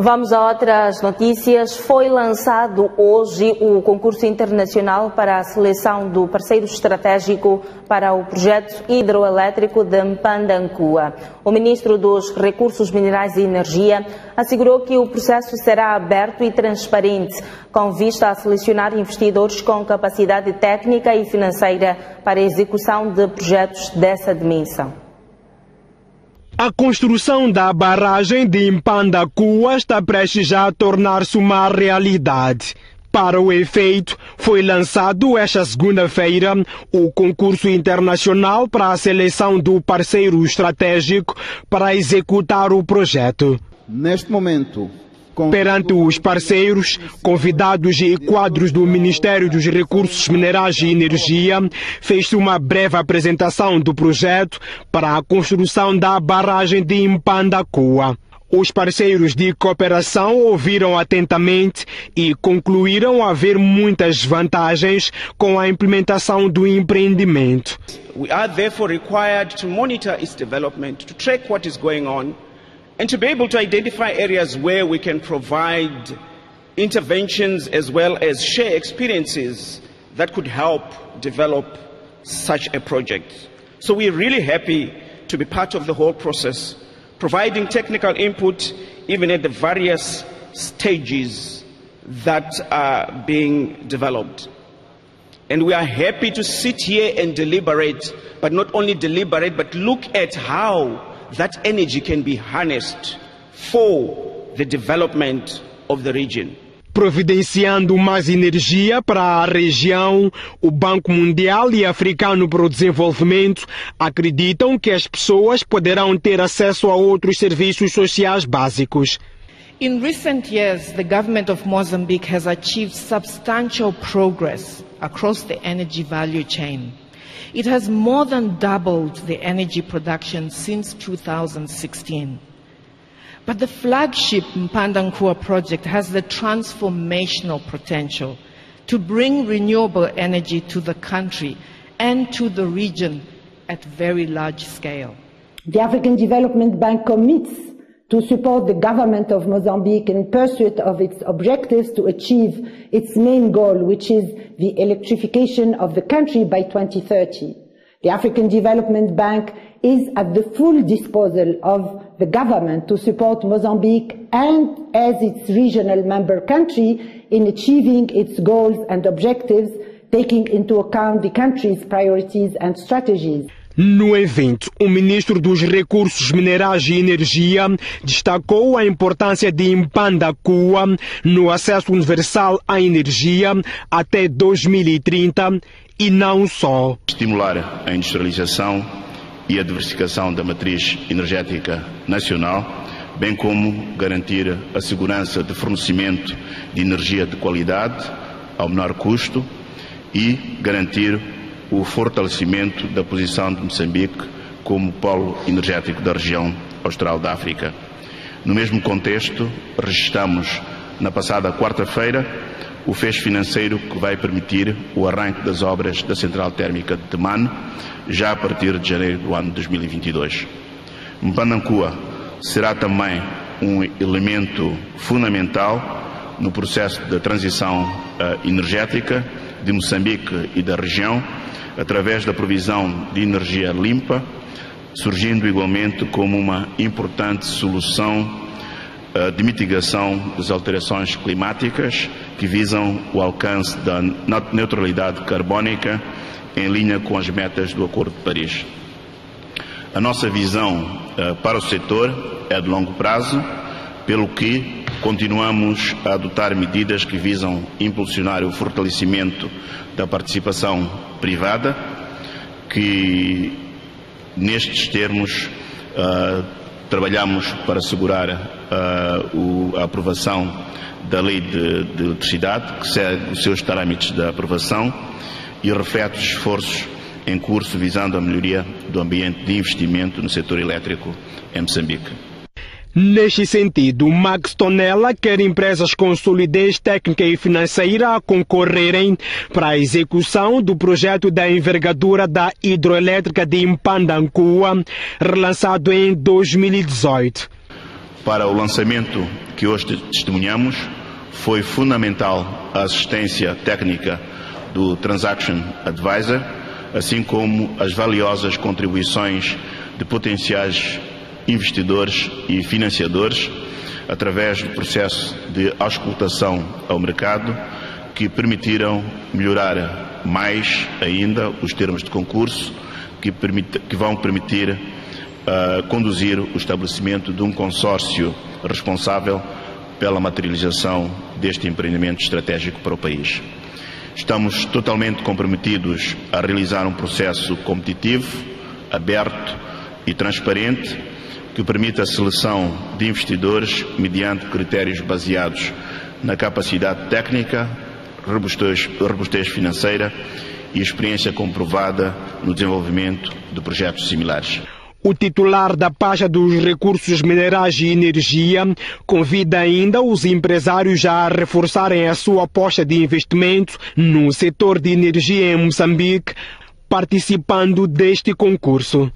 Vamos a outras notícias. Foi lançado hoje o concurso internacional para a seleção do parceiro estratégico para o projeto hidroelétrico de Mpandankua. O ministro dos Recursos Minerais e Energia assegurou que o processo será aberto e transparente, com vista a selecionar investidores com capacidade técnica e financeira para a execução de projetos dessa dimensão. A construção da barragem de Mpandankua está prestes a tornar-se uma realidade. Para o efeito, foi lançado esta segunda-feira o concurso internacional para a seleção do parceiro estratégico para executar o projeto. Neste momento, perante os parceiros, convidados e quadros do Ministério dos Recursos Minerais e Energia, fez-se uma breve apresentação do projeto para a construção da barragem de Mpandankua. Os parceiros de cooperação ouviram atentamente e concluíram haver muitas vantagens com a implementação do empreendimento. We are therefore required to monitor its development, to track what is going on, and to be able to identify areas where we can provide interventions as well as share experiences that could help develop such a project. So we're really happy to be part of the whole process, providing technical input even at the various stages that are being developed. And we are happy to sit here and deliberate, but not only deliberate, but look at how that energy can be harnessed for the development of the region. Providenciando mais energia para a região, o Banco Mundial e Africano para o Desenvolvimento acreditam que as pessoas poderão ter acesso a outros serviços sociais básicos. In recent years, the government of Mozambique has achieved substantial progress across the energy value chain. It has more than doubled the energy production since 2016. But the flagship Mpandankua project has the transformational potential to bring renewable energy to the country and to the region at very large scale. The African Development Bank commits to support the government of Mozambique in pursuit of its objectives to achieve its main goal, which is the electrification of the country by 2030. The African Development Bank is at the full disposal of the government to support Mozambique and as its regional member country in achieving its goals and objectives, taking into account the country's priorities and strategies. No evento, o ministro dos Recursos Minerais e Energia destacou a importância de Mpandankua no acesso universal à energia até 2030 e não só. Estimular a industrialização e a diversificação da matriz energética nacional, bem como garantir a segurança de fornecimento de energia de qualidade ao menor custo e garantir o fortalecimento da posição de Moçambique como polo energético da região austral da África. No mesmo contexto, registramos na passada quarta-feira o fecho financeiro que vai permitir o arranque das obras da central térmica de Temane, já a partir de janeiro do ano 2022. Mpandankua será também um elemento fundamental no processo de transição energética de Moçambique e da região, através da provisão de energia limpa, surgindo igualmente como uma importante solução de mitigação das alterações climáticas que visam o alcance da neutralidade carbónica em linha com as metas do Acordo de Paris. A nossa visão para o setor é de longo prazo, pelo que continuamos a adotar medidas que visam impulsionar o fortalecimento da participação privada, que nestes termos trabalhamos para assegurar a aprovação da Lei de Eletricidade, que segue os seus trâmites de aprovação e reflete os esforços em curso visando a melhoria do ambiente de investimento no setor elétrico em Moçambique. Neste sentido, Max Tonella quer empresas com solidez técnica e financeira a concorrerem para a execução do projeto da envergadura da hidroelétrica de Mpandankua, relançado em 2018. Para o lançamento que hoje testemunhamos, foi fundamental a assistência técnica do Transaction Advisor, assim como as valiosas contribuições de potenciais investidores e financiadores, através do processo de auscultação ao mercado, que permitiram melhorar mais ainda os termos de concurso, que vão permitir conduzir o estabelecimento de um consórcio responsável pela materialização deste empreendimento estratégico para o país. Estamos totalmente comprometidos a realizar um processo competitivo, aberto e transparente, que permita a seleção de investidores mediante critérios baseados na capacidade técnica, robustez financeira e experiência comprovada no desenvolvimento de projetos similares. O titular da pasta dos recursos minerais e energia convida ainda os empresários a reforçarem a sua aposta de investimento no setor de energia em Moçambique, participando deste concurso.